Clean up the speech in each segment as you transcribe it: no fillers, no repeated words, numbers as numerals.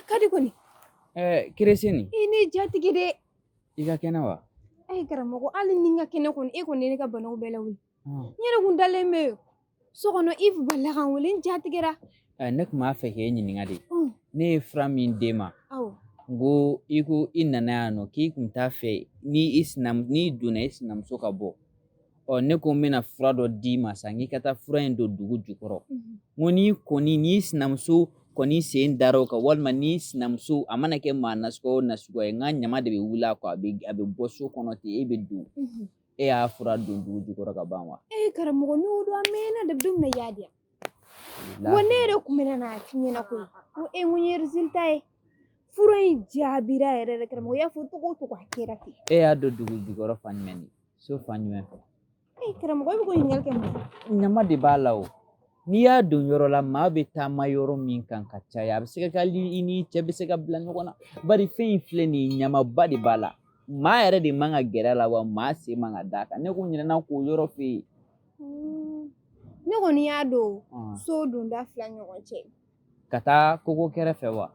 kadi koni. Kiresini. Ini jati gede. Ika kena wa? Karamɔgɔ hali ni ŋa kɛnɛ kɔni e kɔni ne ka banaw bɛɛ lawuli. N yɛrɛ kun dalen bɛ yen so kɔnɔ Yves balila ka n wele n jatigɛra. Ne kun b'a fɛ k'e ɲininka de. Ne ye fura min d'e ma. Awɔ. N ko i ko i nana yan nɔ k'i kun t'a fɛ n'i donna i sinamuso ka bɔ. Ne ko n bɛna fura dɔ d'i ma sa nk'i ka taa fura in don dugu jukɔrɔ. N ko n'i sinamuso kɔni sen dar'o kan walima n'i sinamuso a mana kɛ maa nasugu o nasugu ye n ka ɲama de bɛ wuli a kɔ a bɛ bɔ so kɔnɔ ten e bɛ don. E y'a fura don dugu jukɔrɔ ka ban wa? Karamɔgɔ n'o don a mɛnna de don min na y'a diya. Wa ne yɛrɛ kun bɛna n'a f'i ɲɛna koyi ko n ko n ye résultat ye fura in jaabira yɛrɛ de karamɔgɔ y'a fɔ togo o togo a kɛra ten. E y'a don dugu jukɔrɔ fan jumɛn de? So fan jumɛn fɛ? Karamɔgɔ e bɛ ko ɲininkali kɛ mun? Ɲama de b'a la o. N'i y'a don yɔrɔ la maa bɛ taama yɔrɔ min kan ka caya a bɛ se ka kɛ hali i ni cɛ bɛ se ka bila ɲɔgɔn na bari fɛn in filɛ nin ye ɲamaba de b'a la maa yɛrɛ de man ka gɛrɛ a la wa maa sen man ka d'a kan ne ko ɲinɛna k'o yɔrɔ fɛ yen. Ne kɔni y'a don so donda 2 ɲɔgɔn cɛ. Ka taa koko kɛrɛfɛ wa?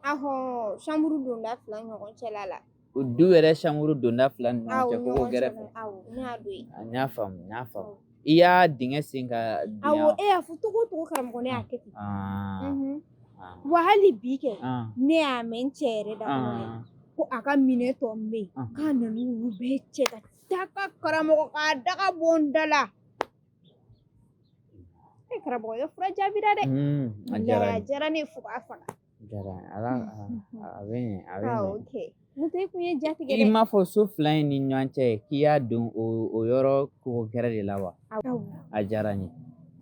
Chambre donda 2 ɲɔgɔn cɛla la. O du yɛrɛ chambre donda 2 ni ɲɔgɔn cɛ koko kɛrɛfɛ. Awɔ ne y'a don yen. N y'a faamu. I y'a dingɛ sen ka diyan. Awɔ y'a fɔ togo o togo karamɔgɔ ne y'a kɛ ten. Wa hali bi kɛ ne y'a mɛn n cɛ yɛrɛ da kɔnɔ ko a ka minɛ tɔ min bɛ yen k'a nana olu bɛɛ cɛ ka taa ka karamɔgɔ k'a daga bɔ n da la. Karamɔgɔ ye fura jaabira dɛ. A diyara ne fo k'a faga. A bɛ ɲɛ. N'o tɛ e kun ye jatigɛ dɛ. I m'a fɔ so 2 in ni ɲɔgɔn cɛ k'i y'a don o yɔrɔ koko gɛrɛ de la wa? Awɔ. A diyara n ye.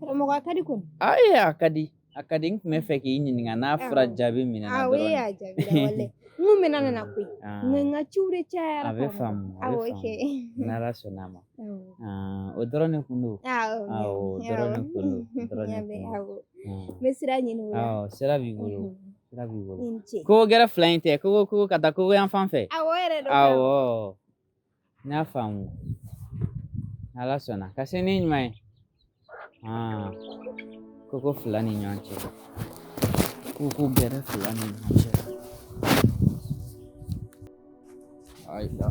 Karamɔgɔ a ka di kɔni. A ka di. A ka di n tun bɛ fɛ k'i ɲininka n'a fura jaabi minɛ na dɔrɔn. Awɔ e y'a jaabira walahi. N kun bɛna nana koyi. Nka n ka ciw de cayara. A bɛ faamu. Awɔ kɛ. N'Ala sɔnn'a ma. O dɔrɔn de kun don. Awɔ o dɔrɔn de kun don. N bɛ sira ɲini o la. Awɔ sira b'i bolo. Koko gɛrɛ 2 in tɛ koko ka taa koko yan fan fɛ. Awɔ yɛrɛ don. Awɔ n y'a faamu. N'Ala sɔnna ka se ni ɲuman ye. Koko 2 ni ɲɔgɔn cɛ. Koko gɛrɛ 2 ni ɲɔgɔn cɛ. Ayiwa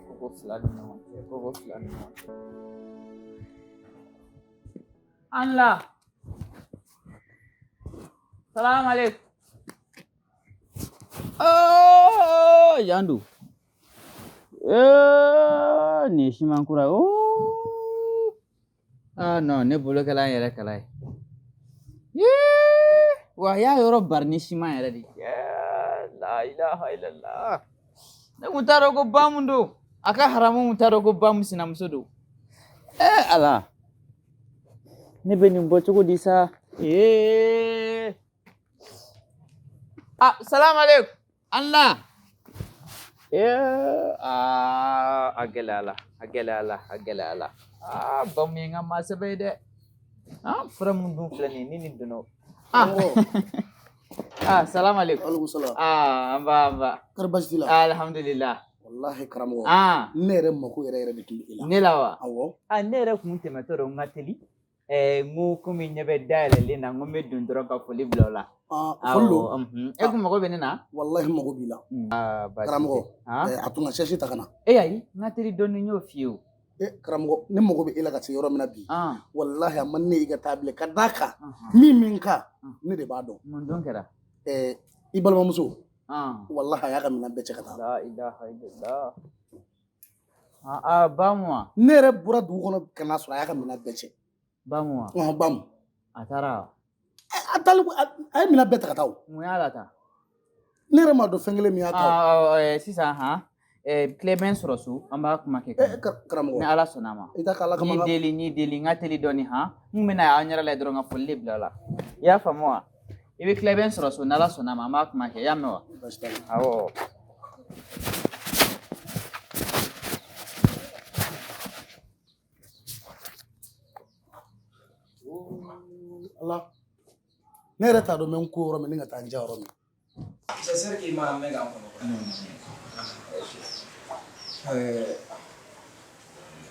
koko 2 ni ɲɔgɔn cɛ. Koko 2 ni ɲɔgɔn cɛ. Allah. Salam alaikum. Yandu. Ni siman kura. Non, ne bolo kɛla n yɛrɛ kala ye. Wa y'a yɔrɔ bari ni siman yɛrɛ de. La ilaha illallah. Ne kun t'a dɔn ko ba mun don. A ka haramu kun t'a dɔn ko ba mun sinamuso don. Ala. Ne bɛ nin bɔ cogo di sa? Salam alaikum. Allah. A gɛlɛya la. Ba mun ye n ka maa sɛbɛ ye dɛ. Fura mun dun filɛ nin ye ni nin donna. Salam alaikum. Alaikum salam. An ba. Kari baasi t'i la? Alhamdulillah. Wallahi karamɔgɔ. Ne yɛrɛ mako yɛrɛ de tun bɛ e la. Ne la wa? Awɔ. Ne yɛrɛ kun tɛmɛtɔ dɔn n ka teli. N ko komi ɲɛ bɛ dayɛlɛlen na n ko n bɛ don dɔrɔn ka foli bila o la. Foli don. E kun mago bɛ ne na? Wallahi mago b'i la. Karamɔgɔ a tun ka sɛsi ta ka na. Ayi n ka teli dɔɔni n y'o f'i ye o. Karamɔgɔ ne mago bɛ e la ka se yɔrɔ min na bi. Wallahi a man ne i ka taa bilen ka d'a kan min ka ne de b'a dɔn. Mun don kɛra? I balimamuso. Wallahi a y'a ka minɛn bɛɛ cɛ ka taa. La ilaha illallah. Ba mun wa? Ne yɛrɛ bɔra dugu kɔnɔ ka n'a sɔrɔ a y'a ka minɛn bɛɛ cɛ. Ba mun wa? Ba mun. A taara. A ye minɛn bɛɛ ta ka taa o. Mun y'a la ta? Ne yɛrɛ m'a dɔn fɛn kelen min y'a ta. Sisan tile bɛ n sɔrɔ so an b'a kuma kɛ. Karamɔgɔ. Ni Ala sɔnna ma. I t'a k'Ala kama. N'i deli n ka teli dɔɔni n bɛna an yɛrɛ lajɛ dɔrɔn ka foli de bila la. I y'a faamu wa? I bɛ tile bɛ n sɔrɔ so ni Ala sɔnna ma an b'a kuma kɛ i y'a mɛn wa? Baasi t'a la. Awɔ. Ala ne yɛrɛ t'a dɔn n bɛ n ko yɔrɔ min ni ka taa n ja yɔrɔ min. C'est sûr qu'il m'a amené à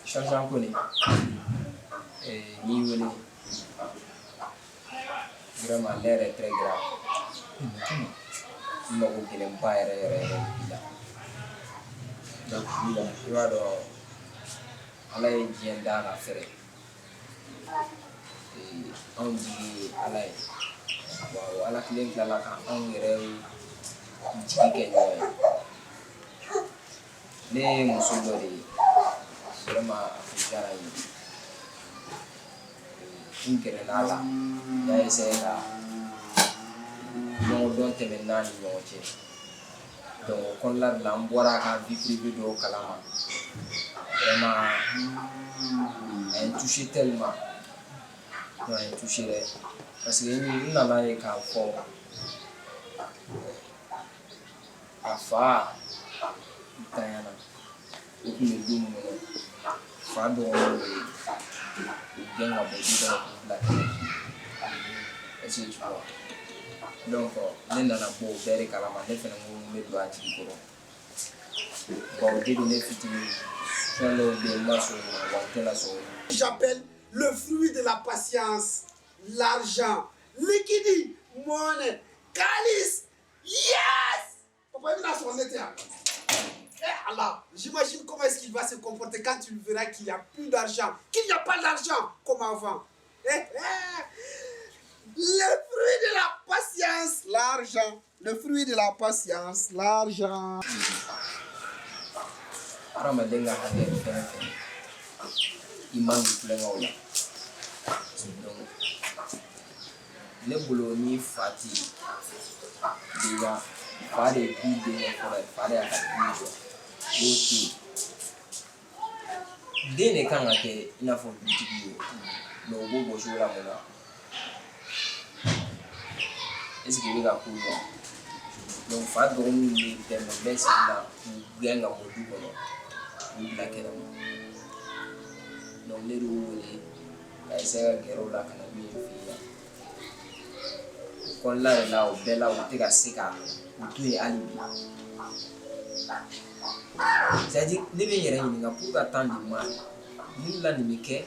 changement connu. Niveau vraiment l'air est très grave. mago kelen ba yɛrɛ bila donc i b'a dɔn ala ye diɲɛ da ka fɛrɛ anw jigi ye ala ye ala kelen tilala ka anw yɛrɛ jigi kɛ ɲɔgɔn ye ne ye muso dɔ de ye vraiment a kun diyara n ye n gɛrɛla a la n y'a essayé ka ɲɔgɔndɔn tɛmɛ n'a ni ɲɔgɔn cɛ donc o kɔnɔna de la n bɔra a ka vie privée dɔw kalama vraiment a ye n touché tellement a ye n touché dɛ parce que n nana ye k'a fɔ a fa ntanyana o tun bɛ don min kɔnɔ fa dɔgɔninw bɛ u gɛn ka bɔ du kɔnɔ k'u bila kɛnɛ est-ce que tu vois donc ne nana bɔ o bɛɛ de kalama ne fana ko n bɛ don a tigi kɔrɔ bon depuis ne fitinin fɛn dɔw bɛ yen n ma sɔn o ma wa n tɛna sɔn o ma. J'appelle le fruit de la patience, l'argent, liquide, monnaie, calice. Yes! Papa, il a son été. Eh Allah, j'imagine comment est-ce qu'il va se comporter quand tu verras qu'il n'y a plus d'argent, qu'il n'y a pas d'argent comme avant. Le fruit de la patience, l'argent. Le fruit de la patience, l'argent. Hadamaden ka hakɛ fɛn fɛn i man k'i kulonkɛ o la donc ne bolo ni fa tɛ yen déjà fa de ye du denkɛ fɔlɔ ye fa de y'a ka du jɔ o tɛ yen den de kan ka kɛ i n'a fɔ dutigi ye mais o b'o bɔ cogo la mun na est-ce que i bɛ ka ko dɔn donc fa dɔgɔninw bɛ dɛmɛ bɛɛ sigi la k'u gɛn ka bɔ du kɔnɔ k'u bila kɛnɛma donc ne de y'u wele ka essayer ka gɛrɛ u la ka na min f'i ye o kɔnɔna de la o bɛɛ la u tɛ ka se ka u to yen hali bi c'est-à-dire ne bɛ n yɛrɛ ɲininka pour ka temps di ma mun la nin bɛ kɛ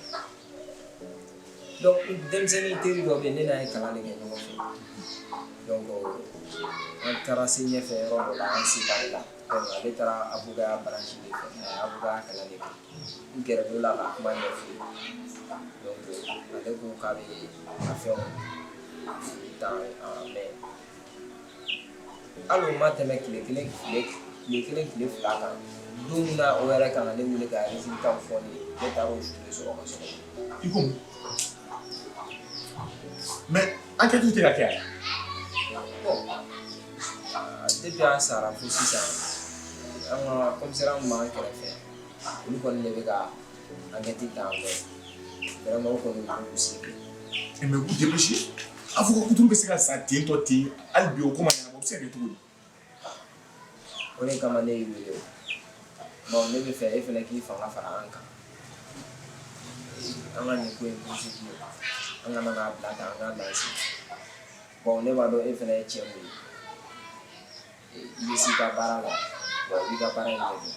donc denmisɛnnin teri dɔ bɛ yen ne n'a ye kalan de kɛ ɲɔgɔn fɛ donc an taara se ɲɛfɛ yɔrɔ dɔ la an séparé la donc ale taara avocat branche de fɛ a ye avocat kalan de kɛ n gɛrɛl'o la ka kuma ɲɛfɔ ye donc ale ko k'a bɛ a fɛnw dan mais hali o ma tɛmɛ tile kelen tile fila kan don min na o yɛrɛ kan ka ne wele ka résultat fɔ ne ye ne taara o su de sɔrɔ ka sɔrɔ. I ko mun mais enquête tɛ ka kɛ yan. bon depuis an sara fo sisan an ka commissaire min b'an kɛrɛfɛ olu kɔni de bɛ ka enquête ta mais vraiment o kɔni b'u sigi. mais k'u dépêcher avocat kutu bɛ se ka sa ten tɔ ten hali bi o ko ma ɲɛnabɔ o bɛ se ka kɛ cogo di. o de kama ne y'i wele o bon ne bɛ fɛ e fana k'i fanga fara an kan an ka nin ko in poursuivre an kana k'a bila tan an k'a lancer bon ne b'a dɔn e fana ye cɛ mun ye i bɛ s'i ka baara la bon i b'i ka baara in kɛ de.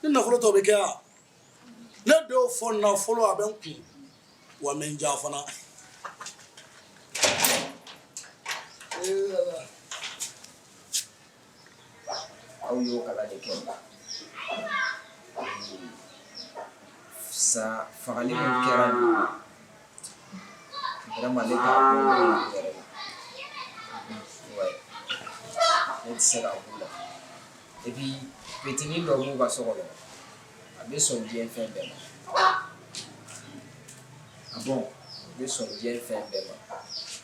Ni nafolo tɔ bɛ kɛ yan ne denw fɔ nafolo a bɛ n kun wa n bɛ n ja fana. aw y'o kalan de kɛ sa fagali min kɛra nin vraiment ne t'a dɔn ne yɛrɛ la ouais ne tɛ se ka k'u la et puis petinin dɔ b'u ka so kɔnɔ a bɛ sɔn diɲɛ fɛn bɛɛ ma ah bon a bɛ sɔn diɲɛ fɛn bɛɛ ma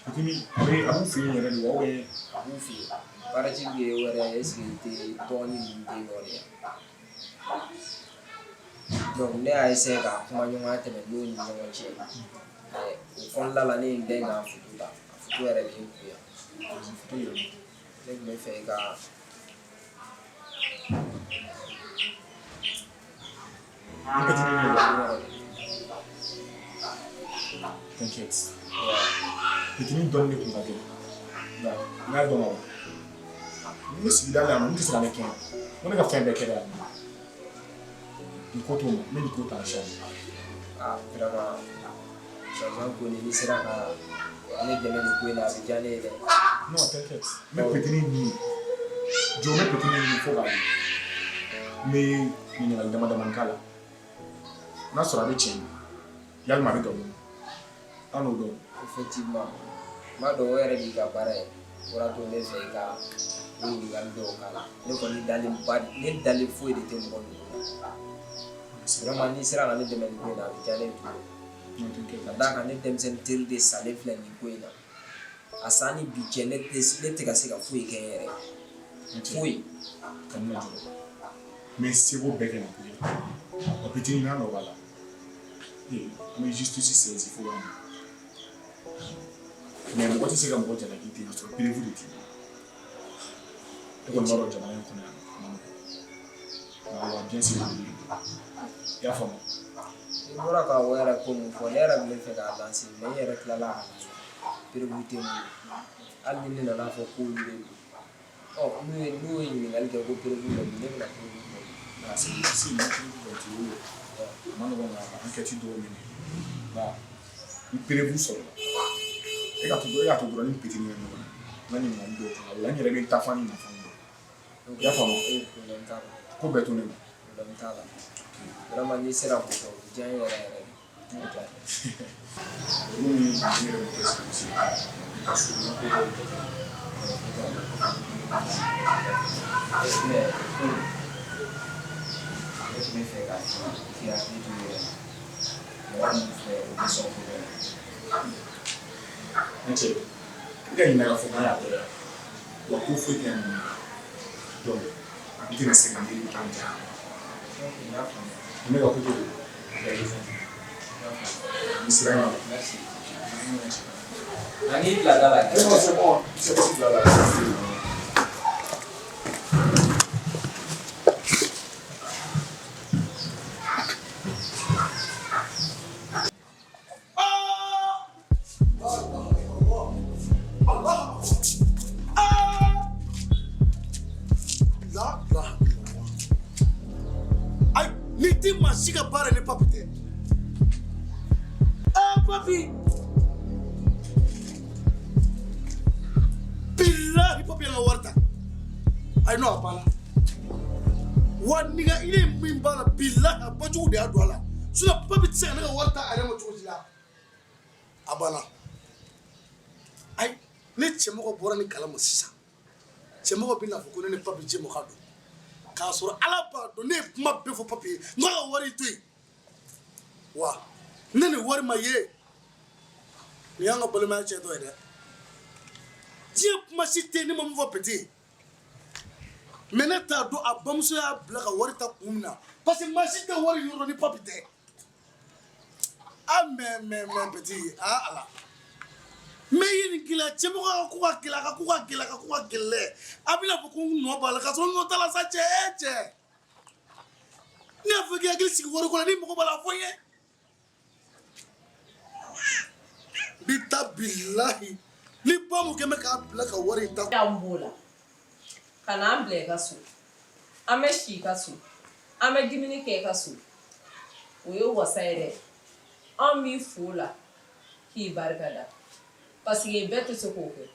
petini a b'u fɛ yen yɛrɛ de wa a b'u fɛ yen baratigi ye wɛrɛ est-ce que i tɛ dɔgɔnin ninnu den dɔ de ye donc ne y'a essayé ka kuma ɲɔgɔnya tɛmɛ n'o ni ɲɔgɔn cɛ mais o kɔnɔna la ne ye n den k'a foto ta a foto yɛrɛ bɛ n kun yan ne tun bɛ fɛ i ka t'inquiète petini dɔɔnin de kun ka gɛlɛn n'a dɔn ma n bɛ sigida la yan nɔ n tɛ se ka ne kɛ yan ko ne ka fɛn bɛɛ kɛra yan nɔ nin ko t'o ma ne nin ko t'an charge. ah vraiment changement ko ni sera ka ne dɛmɛ nin ko in na a bɛ diya ne ye dɛ. Non, t'inquiète. Mais petit ni. Je mets petit ni faut pas. Mais ni la demande kala. Na sera de chin. Yal mari do. Ano do. Effectivement. Ma do were di ka bare. Ora to le se ka. Ni ngal do kala. Ne ko ni dali bad, ni dali fo de tembo. Vraiment ni sera na de men ko na jale tu. Kadaka ne dem sen tirde sale flen ni ko ina. Asani budget ne ka se ka fo ikere. Fo. Mais c'est beau bec et un petit nina no voilà. Mais juste ici c'est il faut. Mais moi tu sais comme moi j'ai la guitare notre prévu de ti. Et comme moi j'ai la connaît. Ah bien sûr. Ya fama. Ora ka wera ko mu fo era bi fe ka lancer mais era kala la. Prévu te mu. Al min na fo ko ni. Oh, nous ni ngal ko prévu ni na ko. Si enquête do mini ba prévu sur et quand tu dois être une petite nuit nani mando la ni rebe ta fani na fani ya famo ko beto ne vraiment ni sera ko jan yara ni me fait gaffe qui a fait du moi me fait de son problème nche ga ina ga foma ya bere wa ko fo ke ni do ndi na se ngandi tanja me ga ko do ya yi misra merci ani la dala c'est bon la cɛmɔgɔ bɔra ni kalama sisan cɛmɔgɔ bɛ n'a fɔ ko ne ni papi jɛ mɔgɔ don k'a sɔrɔ ala b'a dɔn ne ye kuma bɛɛ fɔ papi ye n ka wari to yen wa ne ni wari ma ye nin y'an ka balimaya cɛ dɔ ye dɛ diɲɛ kuma si tɛ ne ma mun fɔ peti mɛ ne t'a dɔn a bamuso y'a bila ka wari ta kun min na parce que maa si tɛ wari yɔrɔ ni papi tɛ a mɛ peti a ala mais il y a des gens qui ont été là, qui ont été là, qui ont été là. Après, il faut qu'on nous parle, parce qu'on nous parle ça, tchè. Ni affaire qui a glissé, vous regardez, vous regardez la foyer. Bita billahi, ni pas mon kemek a black a worry ta. Ambola, kana blega su, ame shika su, ame dimini keka su. Uyo wasaire, ami fula, ki bargada. Parce que bête se coupe.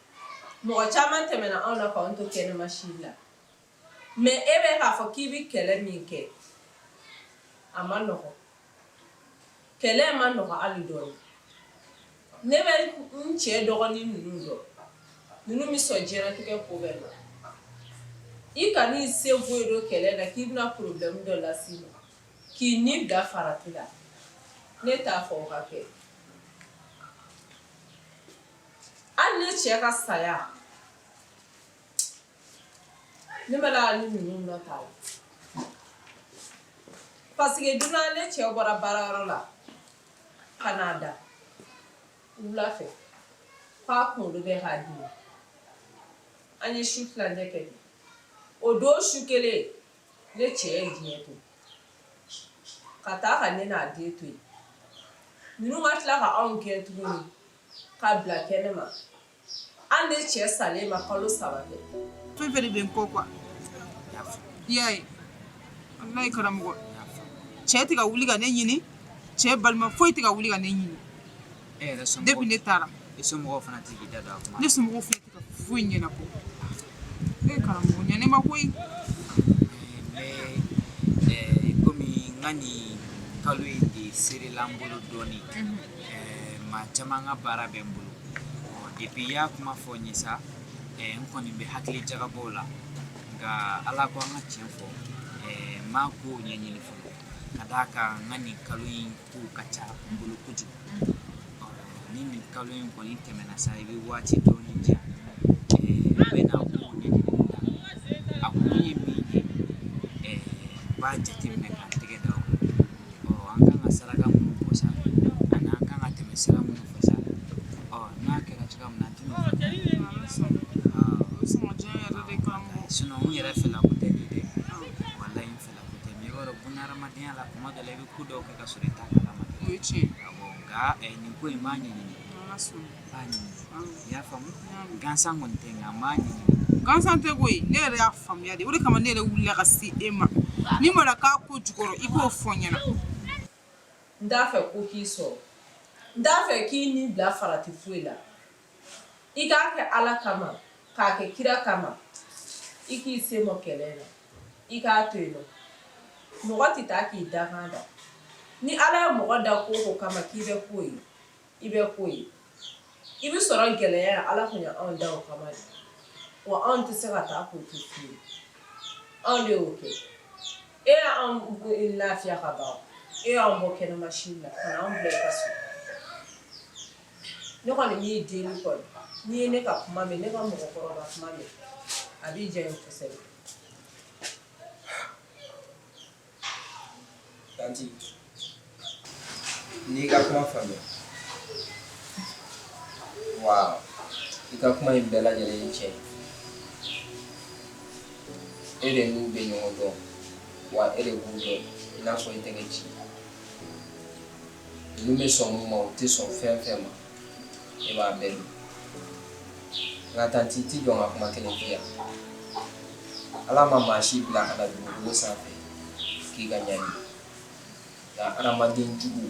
Moi, chaman te mena on a compte que ne machine là. Mais ebe ha fo kibi kele minke. Amano. Kele amano ha alidon. Nebe nche dogoni nundo. Nunu mi so jera tuke problème. Ikani se voido kele na kibna problème de la sino. Ki ni da faratula. Neta fo hake. Anne cheka saya. Nimala ni nuna tala. Parce que duna le che bora bararola. Canada. Ula fe. Pa ko do be hadi. Anye shoot la ndeke. Odo shukele le che dieto. Kata ka nena dieto. Nunu matla ka onke tuni. Ka black enema. Ande che sale ma kalo sabate. Fɛn fɛn de bɛ n kɔ quoi i y'a ye walayi karamɔgɔ cɛ tɛ ka wuli ka ne ɲini cɛ balima foyi tɛ ka wuli ka ne ɲini depuis ne taara Eso mo fanatic da da kuma. Ne so mo fanatic funya na ko. Karamɔgɔ ɲanema koyi. Komi ngani kalo in de sere lambolo doni. Ma caman ka baara bɛ n bolo. Depuis ya kuma fɔ n ye sa, n kɔni bɛ hakili jagabɔ la. Nka Ala ko an ka tiɲɛ fɔ, n ma ko ɲɛɲini fɔlɔ. Ka d'a kan n ka nin kalo in ko ka ca n bolo kojugu. Ni nin kalo in kɔni tɛmɛna sa, I bɛ waati dɔɔni di yan. N bɛ na ko ɲɛɲini la. A kun ye min ye, n b'a jateminɛ k'an tɛgɛ da o kan. An kan ka saraka minnu bɔ sa, ani an kan ka tɛmɛ sira minnu fɛ sa. N'a kɛra cogoya min na, n tɛna o fɔ. Sinon n yɛrɛ fɛla ko tɛ nin dɛ. Walayi n fɛla ko tɛ. Mais i b'a dɔn bunahadamadenya la tuma dɔ la i bɛ ko dɔw kɛ ka sɔrɔ I t'a kalama. O ye tiɲɛ. Nka nin ko in n b'a ɲɛɲini. I y'a faamu? Gansan kɔni tɛ nka n b'a ɲɛɲini. Gansan tɛ koyi, ne yɛrɛ y'a faamuya de. O de kama ne yɛrɛ wulila ka se e ma. Ni ma na k'a ko jukɔrɔ I k'o fɔ n ɲɛna. N t'a fɛ ko k'i sɔrɔ. N t'a fɛ k'i ni bila farati foyi la. I k'a kɛ Ala kama, k'a kɛ kira kama. I k'i se mɔ kɛlɛ la. I k'a to yen nɔ. Mɔgɔ tɛ taa k'i dakan da. Ni Ala ye mɔgɔ da ko o kama k'i bɛ k'o ye, I bɛ k'o ye. I bɛ sɔrɔ gɛlɛya Ala kun ye anw da o kama de. Wa anw tɛ se ka taa k'o to fiyewu. Anw de y'o kɛ. E y'anw lafiya ka ban. E y'anw bɔ kɛnɛma sini la. Ka n'anw bila I ka so. Ne kɔni m'i deli kɔni. N'i ye ne ka kuma mɛn, ne ka mɔgɔkɔrɔba kuma mɛn, a b'i diya n ye kosɛbɛ. Tanti, n'i ka kuma faamuya. Wow, I ka kuma in bɛɛ lajɛlen ye tiɲɛ. E de n'u bɛ ɲɔgɔn dɔn, wa e de b'u dɔn I n'a fɔ I tɛgɛ ci. Ninnu bɛ sɔn mun ma, u tɛ sɔn fɛn fɛn ma. E b'a bɛɛ dɔn. Nka tanti, I t'i jɔ n ka kuma kelen f'i yan. Ala ma maa si bila ka na dugukolo sanfɛ k'i ka ɲani. Nka adamaden jugu,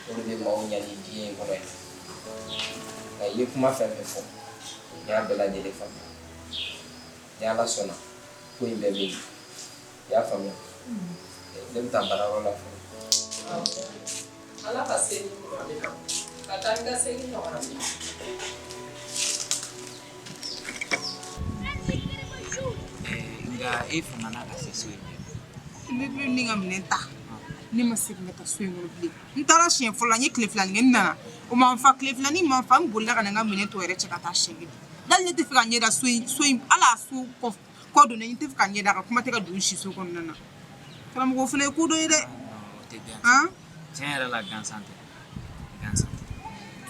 o de bɛ maaw ɲani diɲɛ in kɔnɔ yan. Nka I ye kuma fɛn fɛn fɔ, n y'a bɛɛ lajɛlen faamuya. Ni Ala sɔnna, ko in bɛɛ bɛ yen. I y'a faamuya? Ne bɛ taa baarayɔrɔ la fɔlɔ. Ala ka se ɲuman de ma. Ka taa n ka segin ɲɔgɔn na. Nka e fana n'a ka se so in dɛ. Ne bɛ ni ka minɛn ta. Ne ma segin ka taa so in kɔnɔ bilen. N taara siɲɛ fɔlɔ la, n ye tile filanin kɛ, n nana. O ma n fa, tile filanin ma n fa, n bolila ka na n ka minɛn tɔ yɛrɛ cɛ ka taa siɲɛ kelen. Dali ne tɛ fɛ ka ɲɛ da so in, ala so kɔ don ne, n tɛ fɛ ka ɲɛ da a ka kuma tɛ ka don si so kɔnɔna na. Karamɔgɔ o fana ye ko dɔ ye dɛ. O tɛ gansan. Tiɲɛ yɛrɛ la gansan tɛ. Gansan tɛ.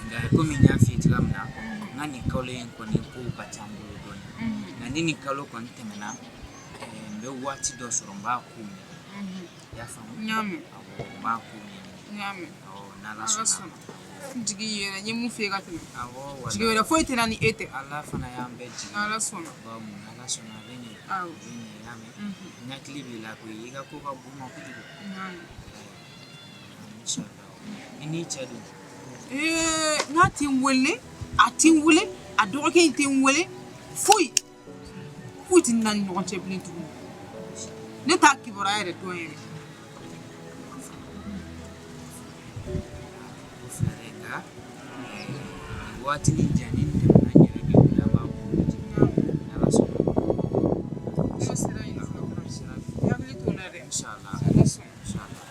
Nka komi n y'a f'i ye cogoya min na, n ka nin kalo in kɔni kow ka ca n bolo dɔɔni. Nka ni nin kalo kɔni tɛmɛna, n bɛ waati dɔ sɔrɔ n b'a ko ɲɛɲini. I y'a faamu? N y'a mɛn. N b'a ko ɲɛɲini. N y'a mɛn. N'Ala sɔnna. Jigi yɛrɛ, n ye mun f'i ye ka tɛmɛ. Awɔ. Jigi wɛrɛ foyi tɛ na ni e tɛ. Ala fana y'an bɛɛ jigi. N'Ala sɔnna. N'Ala sɔnna a bɛ ɲɛ. Awɔ. A bɛ ɲɛ, i y'a mɛn. N hakili b'i la koyi, I ka ko ka bon n ma kojugu. N y'a mɛn. Inchallah. I n'i cɛ dun? N'a tɛ n wele, a tɛ n wele, a dɔgɔkɛ in tɛ n wele, foyi tɛ n na ni ɲɔgɔn cɛ bilen tuguni. Ne t'a kibaruya yɛrɛ dɔn yɛrɛ. O filɛ dɛ, nka waati ni jan ni tɛmɛna n yɛrɛ bɛ wele, an b'a ko ɲɛɲini. N'Ala sɔnna. Ne sera yen fɔlɔ. I hakili t'o la dɛ. Inchallah. N'Ala sɔnna. Inchallah.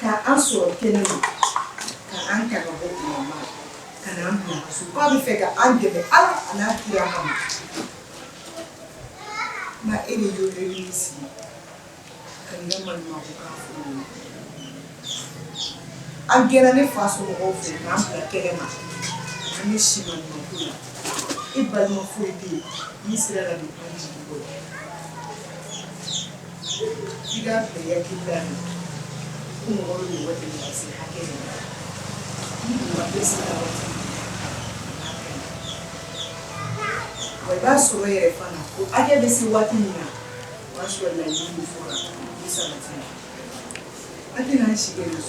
Ka an sɔrɔ kɛnɛ ma, ka an ta ka bɔ kuma ka n'an bila ka so. K'a bɛ fɛ ka an dɛmɛ Ala a n'a kira kama. Nka e de y'o sigi Kanyaman Mabuka. I'm getting a fast over, and I'm like Kelema. I miss him and Mabula. If I don't fully, he's rather than the you got the Yakin. Who already working as a hacking. You are listening about him. Well, that's where I found out. I get to see what in now. What's your name before this something? I think I should get this.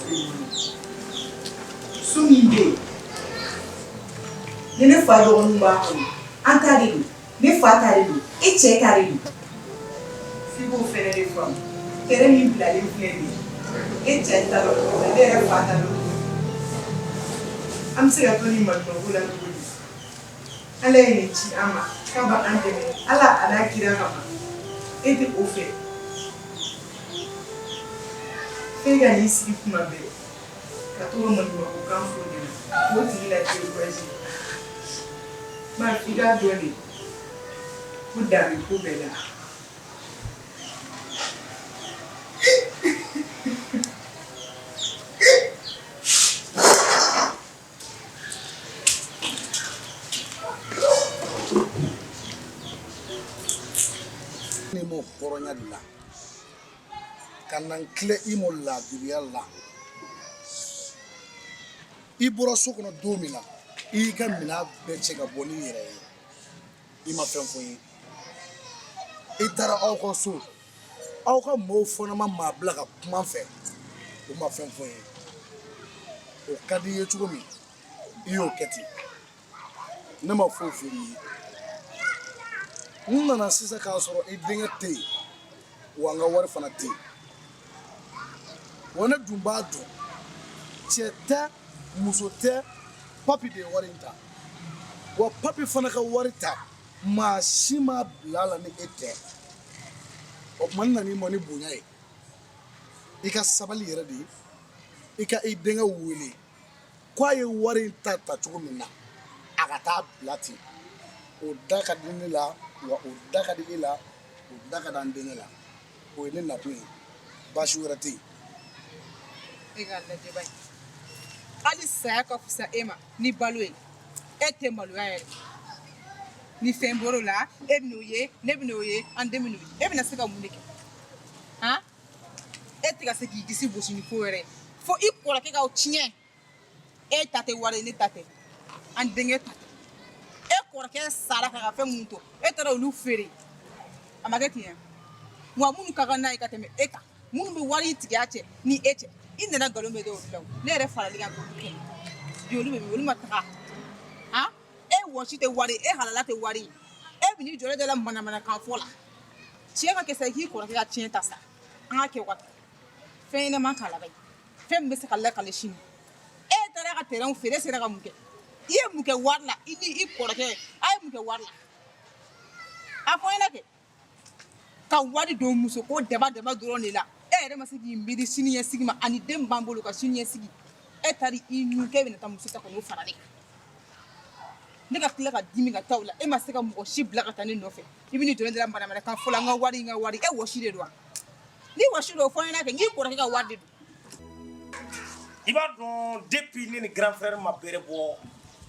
So, me day. The father on Bahan. Antaridu. The fataridu. It's a caridu. People fed from. Teremi bloody flame. It's a taro. They're a father. I'm saying, I told him what Mabula. Alainichi ama kaba antene ala anakira kama eti ofe fega nisi kumabe katuwa mwanima kukamfu nina woti ila kweji ma figa doni kudami kubela Poronya la kanan kle imola diriala ibura sokono domina I ka mina beche ka boni yere I ma fen foyi I tara aw ko so aw ka mo fona ma bla ka kuma fe o ma fen foyi o kadi ye chugo mi iyo keti na ma fo firi nuna na sisa ka soro I dinga te wanga war fana te wana dumba do cheta musote papi de warinta wa papi fana ka warita ma shima blala ni ete o manna ni moni bunya e ika sabali yere di ika I dinga wuli kwa ye warinta ta chugumina agata blati o daka dinila wa o daka dinila o daka dandinila o ni na tui bashurati Egalla de bay. Ali saka fusa ema ni balwe. Ete malwa ni femboro la ebnoye nebnoye andemnoye ebna saka muneke. Ha? Ete ka seki gisi bosini foere. Fo ikola ke ka o tien. E tate wale ni tate. Andenge tate. E kora ke sala ka fe muntu. E tara ulu fere. Amageti ya. Mwa munu kaga na ikateme eka. Munu be wali tigache ni eche. Inde na galombe do law. Lere fala liga ko ken. Jolu be wolu mata. Ha? E woshi te wari e halala te wari. E bini jole de la mana kan fola. Chiega ke sai ki ko ka tien tasa. Anga ke wat. Fe ne man kala bay. Fe mbe se kala kala shin. E tara ka teran fere se ka muke. Ie muke warla ini I ko ke ay muke warla. Afo ina ke ka wadi do muso ko deba duro ni la ere masigi mbidi sini yesigi ma ani dem bambolo ka sini yesigi e tari inu ke bena tamuso ta ko no farani ne ka kila ka dimi ka tawla e masika mo shi blaka tani no fe ibini jone de la mbana kan fola nga wadi e wo shi de do ni wo shi do fo ina ke ngi ko ka wadi do iba don depuis ni grand frère ma bere bo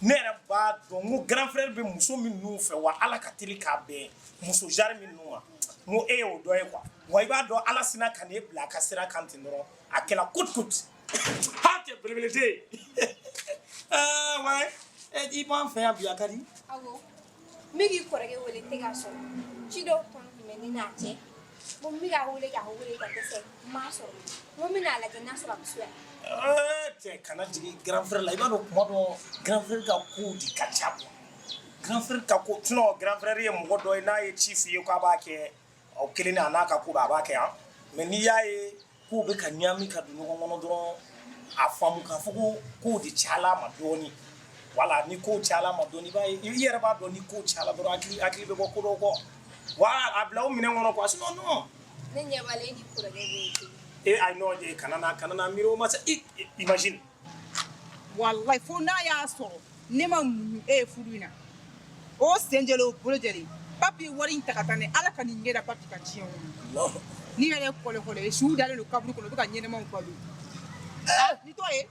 nera ba don mo grand frère be muso min nu fe wa ala ka tili ka be muso jar min nu mo e o do e kwa wa iba do ala sina kan e bla ka sira kan tinoro akela kut ha te belebelete wa e di ban fe abia kadi awo migi korege wole te ga so chido ton me ni na che mo mi ga wole ka se ma so mo mi na la ke na so ba so te kana jigi grand frère la iba do modo grand frère ka ku di kachabo grand frère ka ko no grand frère ye mo do na ye chief ye kwa ba ke o kelina anaka ku ba ke ha me ni yae ku be ka nyami ka dunu ngono do afamu ka fuku ku di chala madoni wala ni ku chala madoni ba yere ba do ni ku chala do akli be ko do ko wa ablaw mine ngono ko asino no ne nyabale di kura ge I know the kanana miro masa imagine wallahi fo na ya so ne ma furuina o senjelo projeri papi wari takatane ala kan ngeda papi kan ciyo ni yɛrɛ kɔlɛ su dalen don kaburu kɔnɔ u bɛ ka ɲɛnɛmaw balo ni t'o ye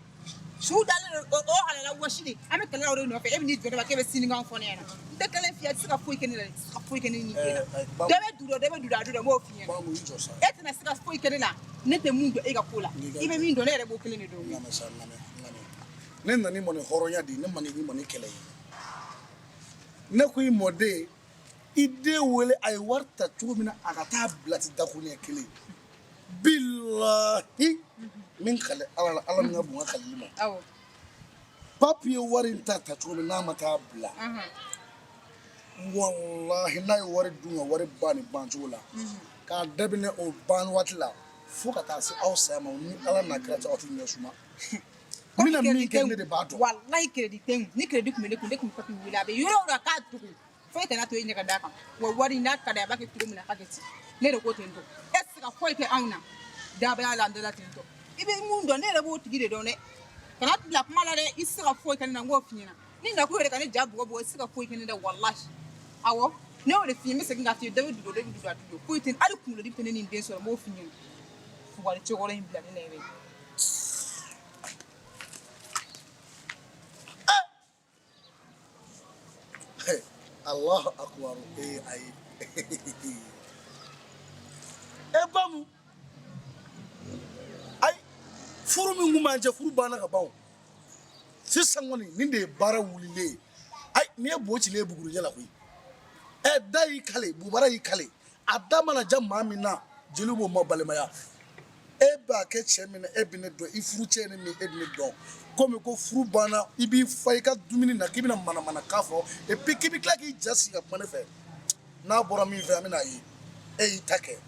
su dalen don o halala wɔsi de an bɛ kɛlɛ o de nɔfɛ e bɛ n'i jɔ ne ma k'e bɛ sinikan fɔ ne ɲɛna n tɛ kɛlɛ fiyɛ i tɛ se ka foyi kɛ ne la dɛ ka foyi kɛ ne ni e la dɔ bɛ du dɔ dɔ bɛ du dɔ a du dɔ n b'o f'i ɲɛna e tɛna se ka foyi kɛ ne la ne tɛ mun dɔn e ka ko la i bɛ min dɔn ne yɛrɛ b'o kelen de dɔn ne nana ni mɔni hɔrɔnya de ne mani ni mɔni kɛlɛ ye ne ko i mɔden i den wele a ye wari ta cogo min na a ka taa bila ti dakuruɲɛ kelen bilahi min kale ala la ala min ka bon ka kaleli ma papi ye wari in ta cogo min n'a ma taa bila wallahi n'a ye wari dun ka wari ban cogo la k'a daminɛ o ban waati la fo ka taa se aw saya ma ni ala n'a kira cɛ aw tɛ ɲɛ suma n bɛna min kɛ ne de b'a dɔn wallahi crédit tɛ n ni crédit tun bɛ ne kun papi wele a bɛ yɔrɔ o yɔrɔ k'a dogo foyi kana to e ɲɛ ka d'a kan wa wari n'a ka d'a ye a b'a kɛ cogo min na a k'a kɛ ten ne de ko ten tɔ e tɛ se ka foyi kɛ anw na dabaya la an dala ten tɔ i bɛ mun dɔn ne yɛrɛ b'o tigi de dɔn dɛ kana bila kuma la dɛ i tɛ se ka foyi kɛ ne na n k'o f'i ɲɛna ni nakun yɛrɛ ka ne ja bugɔ i tɛ se ka foyi kɛ ne dɛ wallahi awɔ ne y'o de f'i ye n bɛ segin k'a f'i ye dɔ bɛ dugu dɔ bɛ dugu a dugu foyi tɛ hali kunkolodi tɛ ne ni n den sɔrɔ n b'o f'i ɲɛna fugari cɛkɔrɔ in bila ne la yɛrɛ Allahu akbar ayi bamu ay furu min kuma je furu bana ka bawo sisan woni nin de bara wulile ay ni e bo chile buguru jala koyi dai kale bubara yi kale adama na jamma mina jelubo mabalemaya ba ke chemina bine do i furu chene mi bine do comme ko furu bana ibi fay ka dumini na kibina mana kafo et puis kibi klaki jasi ka mane fe na bora mi ve amina yi take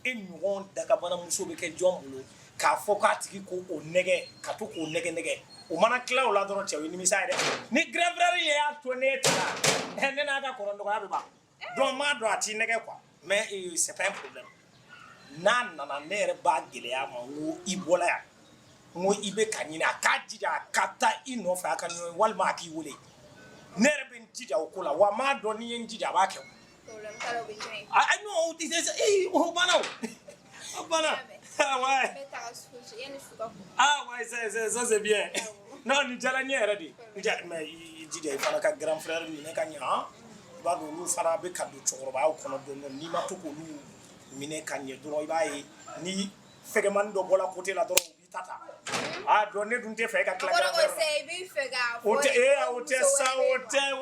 ɲɔgɔn dagabana muso bɛ kɛ jɔn bolo k'a fɔ k'a tigi ko o nɛgɛ ka to k'o nɛgɛ o mana tila o la dɔrɔn cɛ o ye nimisa ye dɛ ni grand frère ye y'a to ne tila ne n'a ka kɔrɔ nɔgɔya bɛ ban donc m'a dɔn a t'i nɛgɛ quoi mais c'est pas un problème n'a nana ne yɛrɛ b'a gɛlɛya ma n ko i bɔla yan n ko i bɛ ka ɲini a k'a jija a ka taa i nɔfɛ a ka ɲɔgɔn walima a k'i wele ne yɛrɛ bɛ n jija o ko la wa m'a dɔn ni ye n jija a b'a kɛ non, on va là. On va là. Ah ouais. Ah ouais, ça c'est bien. Non, ni jala ni yɛrɛ de. Mais i jija i fana ka grand frère minɛ ka ɲɛ han. I b'a dɔn olu fana bɛ ka don cɛkɔrɔbaya kɔnɔ dɔɔnin n'i ma to k'olu minɛ ka ɲɛ dɔrɔn i b'a ye ni fɛgɛmani dɔ bɔla côté la dɔrɔn u b'i ta ta. Ah donc ne dun tɛ fɛ i ka tila grand frère la.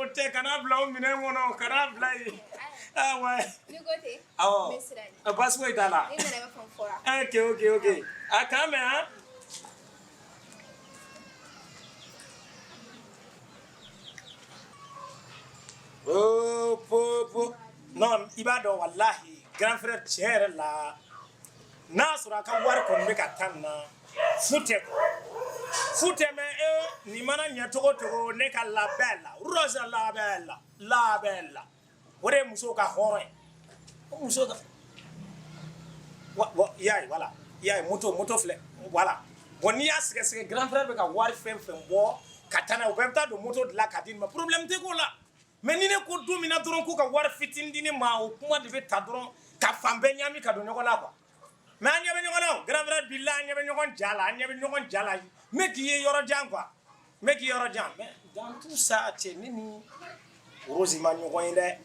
O tɛ kana bila o minɛn kɔnɔ kana bila yen. Ah ouais. Ni côté. Ah. Parce que il est là. Ok. Ah quand même hein. Oh. Non, il va donc wallahi grand frère tiens là. Na sura ka war ko me ka tanna. Fute me ni mana nya togo ne ka la bella. Rosa la bella. Wore muso ka hore muso ka yaay voilà yaay moto flé voilà bon ya sike grand frère be ka wari fem bo katana o bemta do moto de la kadine ma problème te ko la mais ni ne ko domina doron ko ka wari fitin dini ma o kuma de be ta doron ka fambe nyami ka do nyoko la quoi mais anya be nyoko la grand frère billah anya be nyoko jala mais qui est yoro jan quoi mais dans tout ça c'est nini Rosima nyoko inde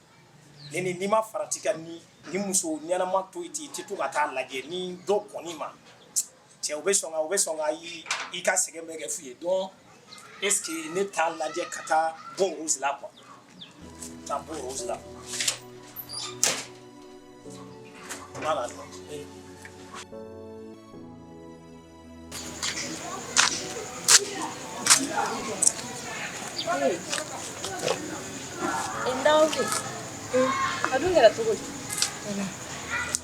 ni ma faratika ni muso ɲanama to iti to ka taa lajɛ ni dɔ kɔni ma cɛ u bɛ sɔn ka i ka sɛgɛn bɛɛ kɛ f'u ye donc est ce que ne t'a lajɛ ka taa bɔ Rose la quoi taa bɔ Rose la voilà Adun kɛra cogo di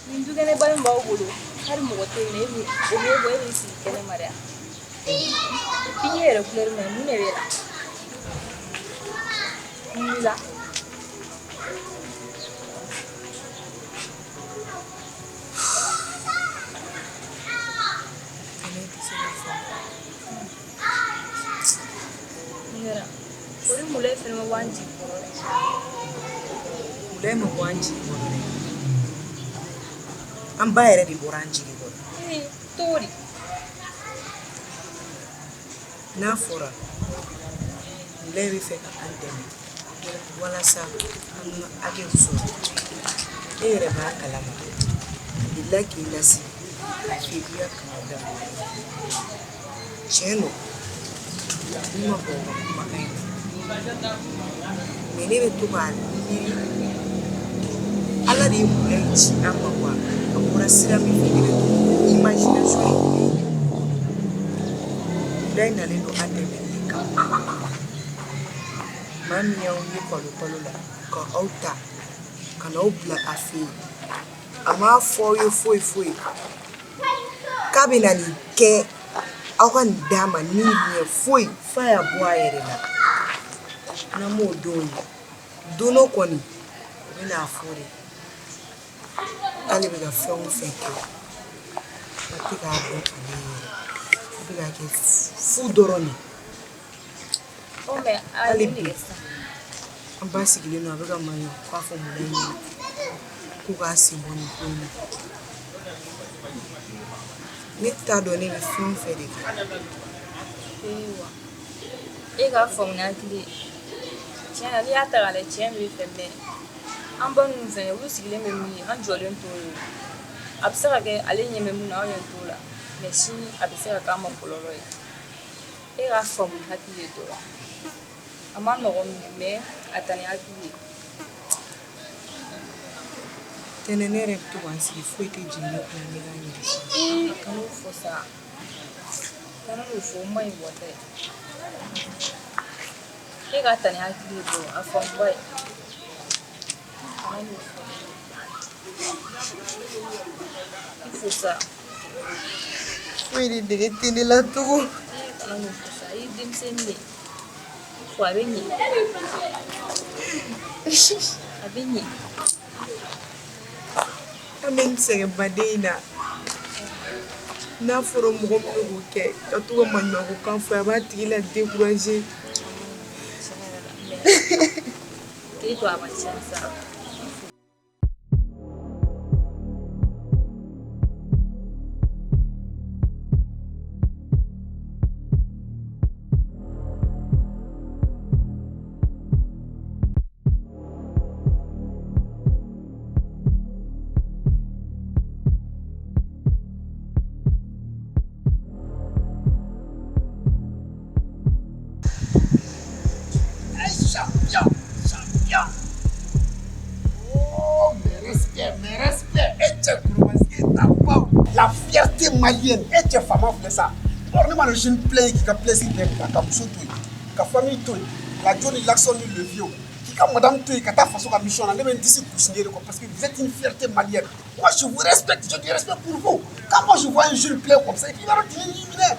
nin du kɛnɛ ba in b'aw bolo hali mɔgɔ tɛ yen o b'e bɔ e b'i sigi kɛnɛ ma dɛ i ɲɛ yɛrɛ couleur man ɲi mun de b'e la mun b'i la o ni mula fɛnɛ ma bɔ an jigi kɔrɔ dɛ Mulai membuanci. An ba yɛrɛ de bɔra an jigi kɔrɔ. Tori. N'a fɔra Lɛ bɛ fɛ ka an dɛmɛ walasa an ka hakɛw sɔrɔ. E yɛrɛ b'a kalama. A delila k'i lasi ka filiya kama daminɛ. Tiɲɛ don. Ne ma bɔ ka kumakan in na. Mais ne bɛ to k'a miiri Ala de ye Mulayi ci an ma wa a bɔra sira min fɛ ne bɛ to imagination ye. Mulayi nalen don an dɛmɛ de kama. Maa min y'aw ye kalo la ka aw ta ka n'aw bila a fɛ yen. A m'a fɔ aw ye foyi k'a bɛ na nin kɛ aw ka nin d'a ma ni ɲɛ foyi f'a y'a bɔ a yɛrɛ la. N'an m'o don ye don o kɔni o bɛ n'a fɔ de k'ale bɛ ka fɛn o fɛn kɛ a tɛ k'a dɔn ale yɛrɛ a bɛ k'a kɛ fu dɔrɔn de. Hali bi an ba sigilen don a bɛ ka maɲɔ k'a fɔ Mulayi ɲɛna k'u k'a sen bɔ nin ko in na. Ne t'a dɔn ne bɛ fɛn o fɛn de kɛ. E k'a faamuya hakili tiɲɛ na n'i y'a ta k'a lajɛ tiɲɛ bɛ fɛ mɛ an ba ninnu fɛnɛ olu sigilen bɛ min ye an jɔlen t'o ye a bɛ se ka kɛ ale ɲɛ bɛ mun na anw ɲɛ t'o la mɛ sini a bɛ se ka k'an ma kɔlɔlɔ ye e k'a faamu hakili ye dɔrɔn a ma nɔgɔn mɛ a ta ni hakili ye. Tɛnɛ ne yɛrɛ bɛ to k'an sigi foyi tɛ jigin ne kunna ne k'a ɲɛsin. Kan'o fɔ sa kana n'o fɔ o ma ɲi wa tɛ e k'a ta ni hakili ye dɔrɔn a faamuba ye kana n'o fɔ i fo sa foyi de dege tɛ ne la tugun. kana n'o fɔ sa i ye denmisɛnnin de fo a bɛ ɲɛ a bɛ ɲɛ. An bɛ nin sɛgɛn baden in na n'a fɔra mɔgɔ min bɛ k'o kɛ ka to ka maɲumankokan fɔ a b'a tigi la décourager. K'i to a ma tiɲɛ sa. La fierté malienne, et tu es femme fait ça. Or, nous avons une plaie qui a plaisir de la famille, la Johnny Laxon, le vieux, qui a madame Toy, qui a façon de mission, on a même dit parce que vous êtes une fierté malienne. Moi, je vous respecte, j'ai du respect pour vous. Quand moi je vois un jeune plaie comme ça, il va tenir une minute.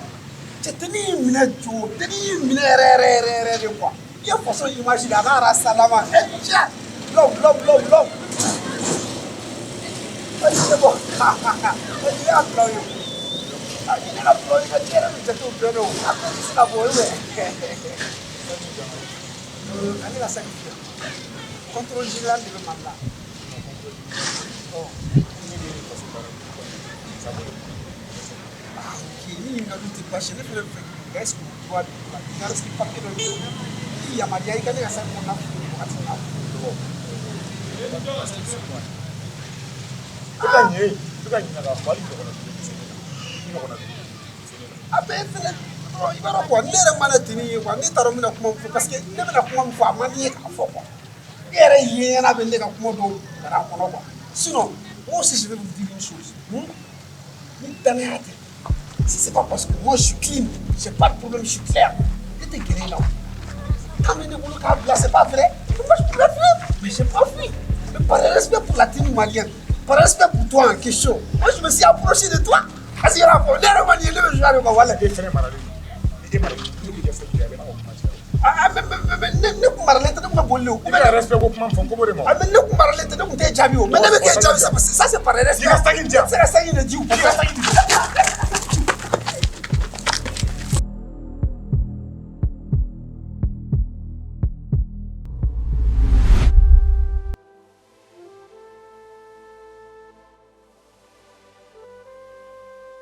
Tu tenir une minute, tenir une minute, quoi. Il y a une façon d'imaginer, la salama, et tiens, l'homme. C'est bon. Il est applaudi. Il est applaudi. Il est applaudi. C'est la bonne. Il est la sacrifiée. Contrôle général de mandat. Il n'a pas chez les est-ce que vous doit il reste pas que le il y a Maria qui a ça qu'on a sinon, moi aussi je vais vous dire une chose. Si c'est pas parce que moi je suis clean, j'ai pas de problème, je suis clair. Je t'ai guéri là. Quand on est boulot là, c'est pas vrai. Moi je pourrais faire, mais j'ai pas fait. Mais par respect pour la tenue malienne, par respect pour toi en question, moi je me suis approché de toi. Parce qu'il y a un problème, le joueur de Mawala est très malade. Il est malade. Ah, mais ne vous parlez pas de moi. Il a respect pour moi. Ah, mais ne vous parlez pas de moi. Mais ne me dites pas ça, c'est par respect. C'est la sagne de Dieu.